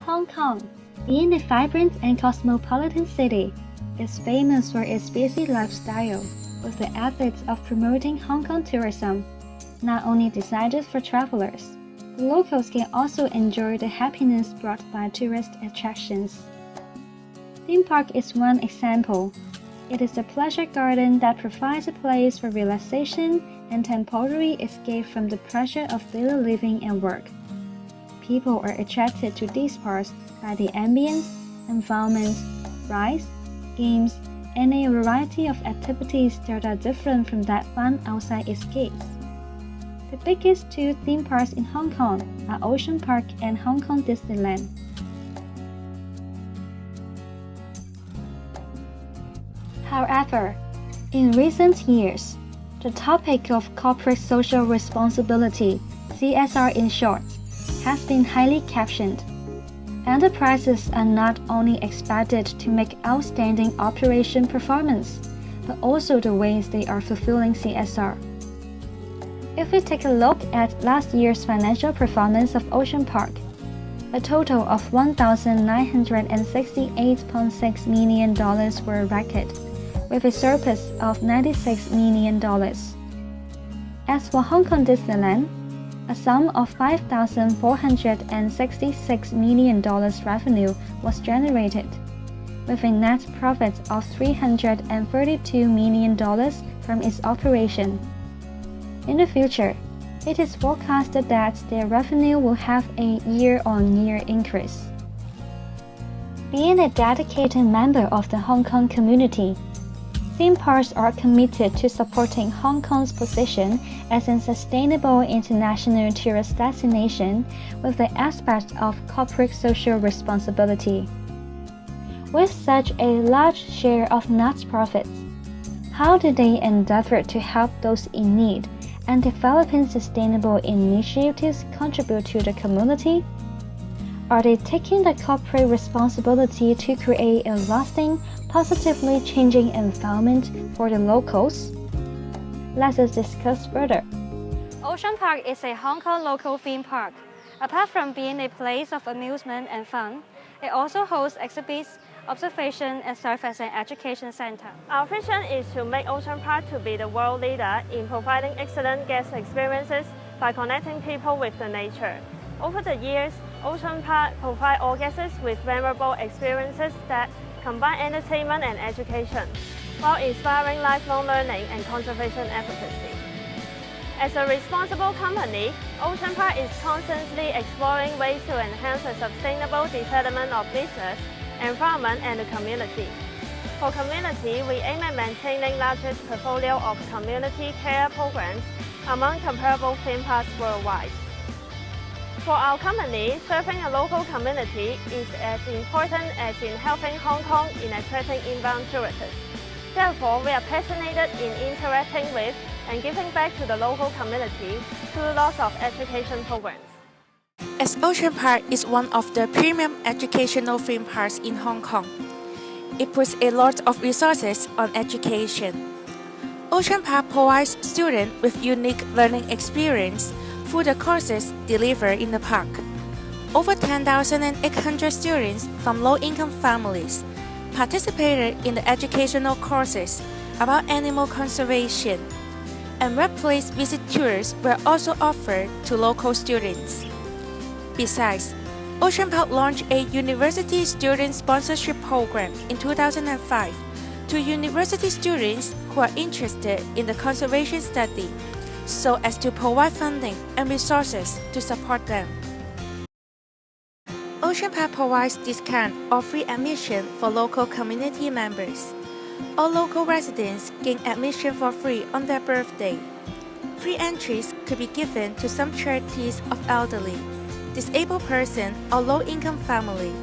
Hong Kong, being a vibrant and cosmopolitan city, is famous for its busy lifestyle, with the ethics of promoting Hong Kong tourism, not only designed for travelers. The locals can also enjoy the happiness brought by tourist attractions. Theme Park is one example. It is a pleasure garden that provides a place for relaxation and temporary escape from the pressure of daily living and work. People are attracted to these parks by the ambience, environment, rides, games, and a variety of activities that are different from that fun outside its gates. The biggest two theme parks in Hong Kong are Ocean Park and Hong Kong Disneyland. However, in recent years, the topic of corporate social responsibility, CSR in short, has been highly captioned. Enterprises are not only expected to make outstanding operation performance, but also the ways they are fulfilling CSR. If we take a look at last year's financial performance of Ocean Park, a total of $1,968.6 million were recorded, with a surplus of $96 million. As for Hong Kong Disneyland, a sum of $5,466 million revenue was generated, with a net profit of $332 million from its operation. In the future, it is forecasted that their revenue will have a year-on-year increase. Being a dedicated member of the Hong Kong community, theme parks are committed to supporting Hong Kong's position as a sustainable international tourist destination with the aspect of corporate social responsibility. With such a large share of net profits, how do they endeavor to help those in need and developing sustainable initiatives contribute to the community? Are they taking the corporate responsibility to create a lasting, positively changing environment for the locals? Let us discuss further. Ocean Park is a Hong Kong local theme park. Apart from being a place of amusement and fun, it also hosts exhibits, observation, and serves as an education center. Our vision is to make Ocean Park to be the world leader in providing excellent guest experiences by connecting people with the nature. Over the years, Ocean Park provides all guests with memorable experiences that combine entertainment and education, while inspiring lifelong learning and conservation advocacy. As a responsible company, Ocean Park is constantly exploring ways to enhance the sustainable development of business, environment, and the community. For community, we aim at maintaining largest portfolio of community care programs among comparable theme parks worldwide. For our company, serving a local community is as important as in helping Hong Kong in attracting inbound tourists. Therefore, we are passionate in interacting with and giving back to the local community through lots of education programs. As Ocean Park is one of the premium educational theme parks in Hong Kong, it puts a lot of resources on education. Ocean Park provides students with unique learning experience through the courses delivered in the park. Over 10,800 students from low-income families participated in the educational courses about animal conservation, and workplace visit tours were also offered to local students. Besides, Ocean Park launched a university student sponsorship program in 2005 to university students who are interested in the conservation study, so as to provide funding and resources to support them. Ocean Park provides discount or free admission for local community members. All local residents gain admission for free on their birthday. Free entries could be given to some charities of elderly, disabled person, or low-income family.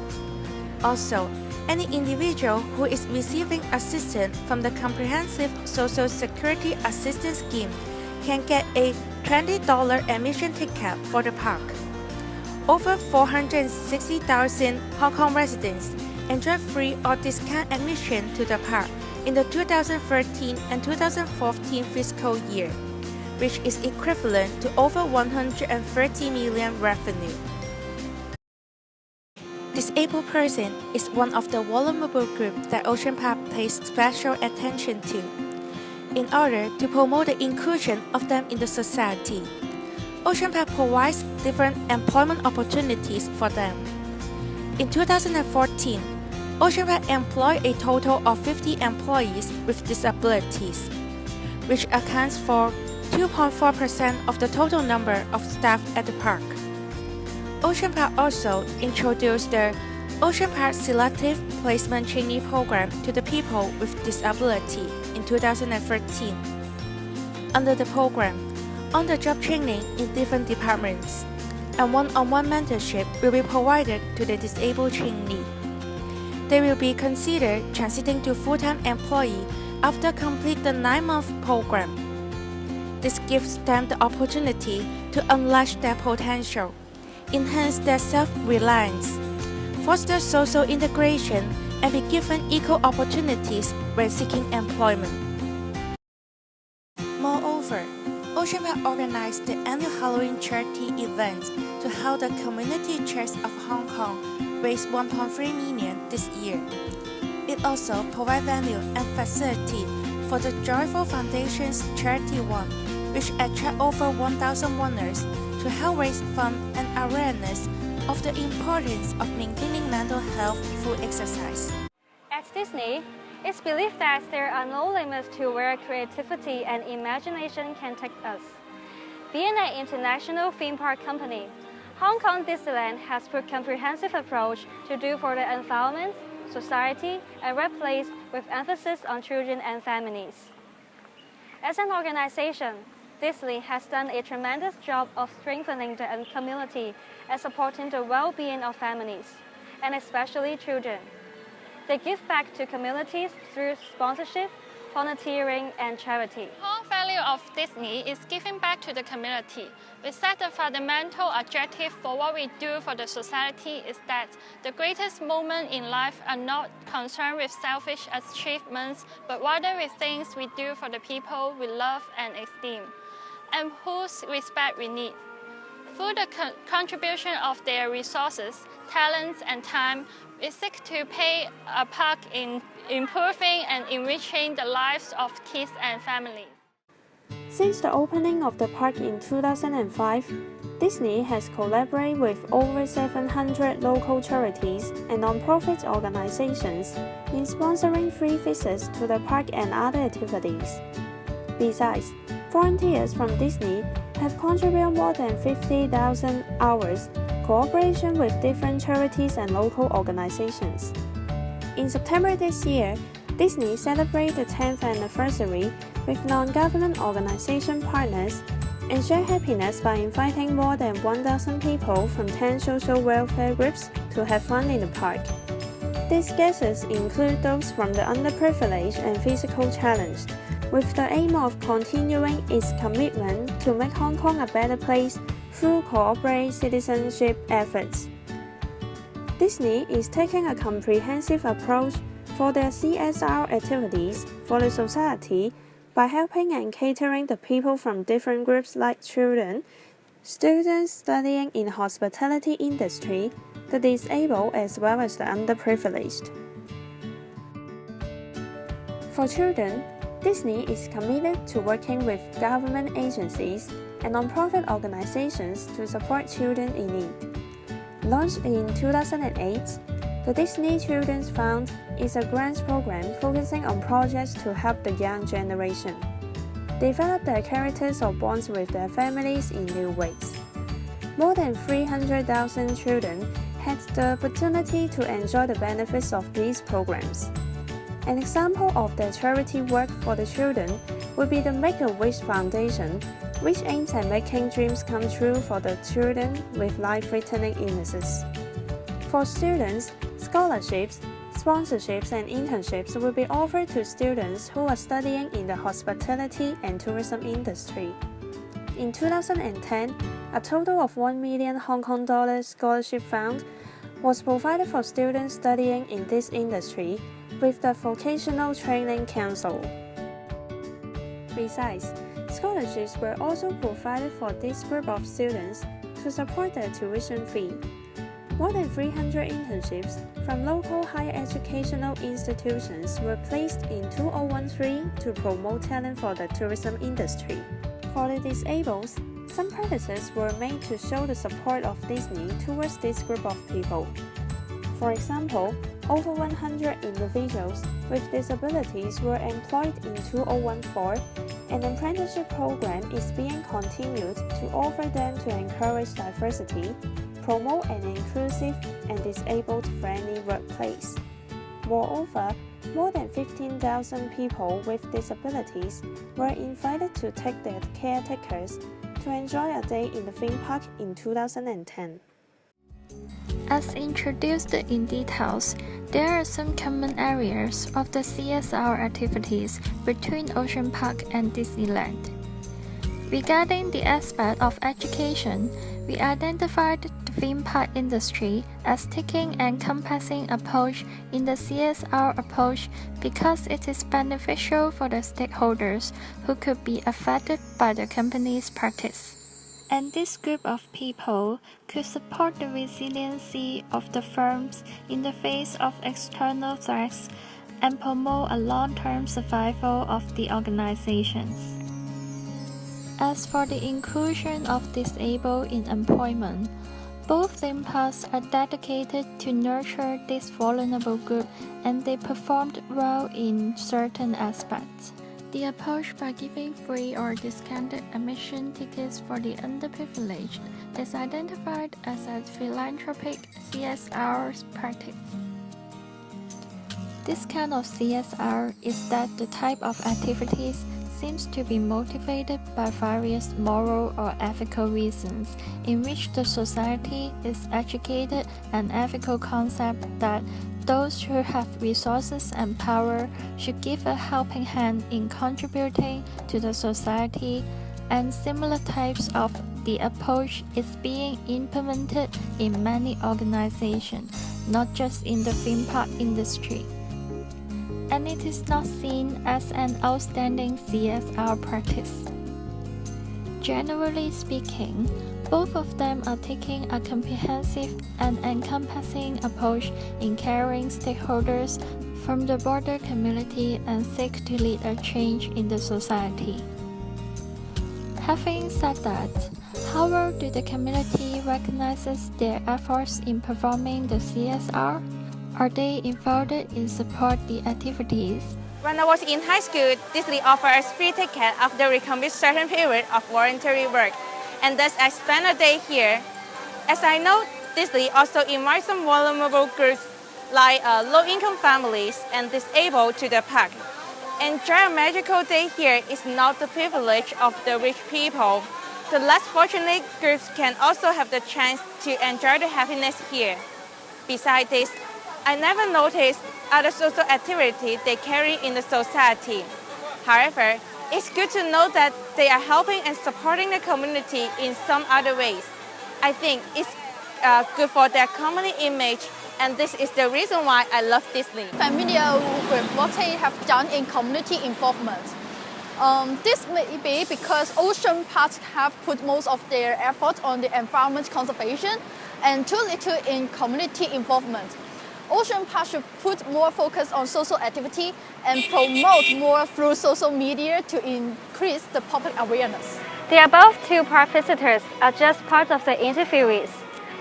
Also, any individual who is receiving assistance from the Comprehensive Social Security Assistance Scheme can get a $20 admission ticket for the park. Over 460,000 Hong Kong residents enjoy free or discount admission to the park in the 2013 and 2014 fiscal year, which is equivalent to over 130 million revenue. Disabled person is one of the vulnerable groups that Ocean Park pays special attention to, in order to promote the inclusion of them in the society. Ocean Park provides different employment opportunities for them. In 2014, Ocean Park employed a total of 50 employees with disabilities, which accounts for 2.4% of the total number of staff at the park. Ocean Park also introduced the Ocean Park Selective Placement Trainee Program to the people with disability in 2013. Under the program, on-the-job training in different departments and one-on-one mentorship will be provided to the disabled trainee. They will be considered transiting to full-time employee after complete the 9-month program. This gives them the opportunity to unleash their potential, enhance their self-reliance, foster social integration, and be given equal opportunities when seeking employment. Moreover, Ocean Park organized the annual Halloween charity event to help the Community Church of Hong Kong raise 1.3 million this year. It also provides venue and facility for the Joyful Foundation's Charity One, which attracts over 1,000 runners to help raise funds and awareness of the importance of maintaining mental health through exercise. At Disney, it's believed that there are no limits to where creativity and imagination can take us. Being an international theme park company, Hong Kong Disneyland has put a comprehensive approach to do for the environment, society, and workplace with emphasis on children and families. As an organization, Disney has done a tremendous job of strengthening the community and supporting the well-being of families, and especially children. They give back to communities through sponsorship, volunteering, and charity. The core value of Disney is giving back to the community. We set the fundamental objective for what we do for the society is that the greatest moments in life are not concerned with selfish achievements, but rather with things we do for the people we love and esteem, and whose respect we need. Through the contribution of their resources, talents, and time, we seek to play a part in improving and enriching the lives of kids and families. Since the opening of the park in 2005, Disney has collaborated with over 700 local charities and non-profit organizations in sponsoring free visits to the park and other activities. Besides, volunteers from Disney have contributed more than 50,000 hours cooperation with different charities and local organizations. In September this year, Disney celebrated the 10th anniversary with non-government organization partners and share happiness by inviting more than 1,000 people from 10 social welfare groups to have fun in the park. These guests include those from the underprivileged and physically challenged, with the aim of continuing its commitment to make Hong Kong a better place through cooperative citizenship efforts. Disney is taking a comprehensive approach for their CSR activities for the society by helping and catering to people from different groups like children, students studying in the hospitality industry, the disabled as well as the underprivileged. For children, Disney is committed to working with government agencies and non-profit organizations to support children in need. Launched in 2008, the Disney Children's Fund is a grants program focusing on projects to help the young generation develop their characters or bonds with their families in new ways. More than 300,000 children had the opportunity to enjoy the benefits of these programs. An example of their charity work for the children would be the Make-A-Wish Foundation, which aims at making dreams come true for the children with life-threatening illnesses. For students, scholarships, sponsorships, and internships will be offered to students who are studying in the hospitality and tourism industry. In 2010, a total of 1 million Hong Kong dollars scholarship fund was provided for students studying in this industry with the Vocational Training Council. Besides, scholarships were also provided for this group of students to support their tuition fee. More than 300 internships from local higher educational institutions were placed in 2013 to promote talent for the tourism industry. For the disabled, some practices were made to show the support of Disney towards this group of people. For example, over 100 individuals with disabilities were employed in 2014. An apprenticeship program is being continued to offer them to encourage diversity, promote an inclusive and disabled-friendly workplace. Moreover, more than 15,000 people with disabilities were invited to take their caretakers to enjoy a day in the theme park in 2010. As introduced in details, there are some common areas of the CSR activities between Ocean Park and Disneyland. Regarding the aspect of education, we identified the theme park industry as taking an encompassing approach in the CSR approach because it is beneficial for the stakeholders who could be affected by the company's practice. And this group of people could support the resiliency of the firms in the face of external threats and promote a long-term survival of the organizations. As for the inclusion of disabled in employment, both theme parks are dedicated to nurture this vulnerable group and they performed well in certain aspects. The approach by giving free or discounted admission tickets for the underprivileged is identified as a philanthropic CSR practice. This kind of CSR is that the type of activities seems to be motivated by various moral or ethical reasons in which the society is educated an ethical concept that those who have resources and power should give a helping hand in contributing to the society, and similar types of the approach is being implemented in many organizations, not just in the theme park industry. And it is not seen as an outstanding CSR practice. Generally speaking, both of them are taking a comprehensive and encompassing approach in carrying stakeholders from the broader community and seek to lead a change in the society. Having said that, how well do the community recognize their efforts in performing the CSR? Are they involved in support the activities? When I was in high school, Disney offered us free ticket after we complete certain period of voluntary work, and thus I spent a day here. As I know, Disney also invites some vulnerable groups like low-income families and disabled to the park. Enjoy a magical day here is not the privilege of the rich people. The less fortunate groups can also have the chance to enjoy the happiness here. Besides this, I never noticed other social activities they carry in the society. However, it's good to know that they are helping and supporting the community in some other ways. I think it's good for their company image, and this is the reason why I love Disney. Familiar with what they have done in community involvement. This may be because ocean parks have put most of their effort on the environment conservation and too little in community involvement. Ocean parks should put more focus on social activity and promote more through social media to increase the public awareness. The above two park visitors are just part of the interviewees.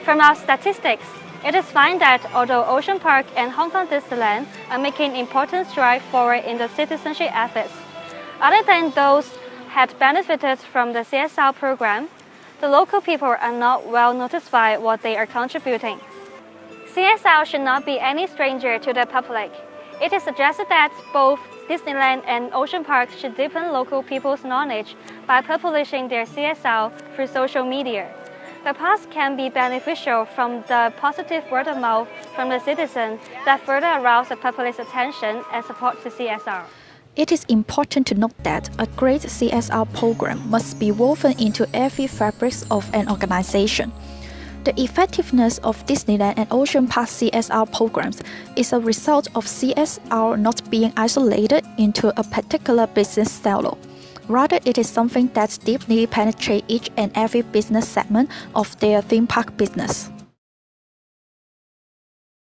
From our statistics, it is found that although Ocean Park and Hong Kong Disneyland are making important strides forward in the citizenship efforts, other than those had benefited from the CSR program, the local people are not well notified what they are contributing. CSR should not be any stranger to the public. It is suggested that both Disneyland and Ocean Park should deepen local people's knowledge by publishing their CSR through social media. The parks can be beneficial from the positive word of mouth from the citizens that further arouse the public's attention and support the CSR. It is important to note that a great CSR program must be woven into every fabric of an organization. The effectiveness of Disneyland and Ocean Park CSR programs is a result of CSR not being isolated into a particular business silo. Rather, it is something that deeply penetrates each and every business segment of their theme park business.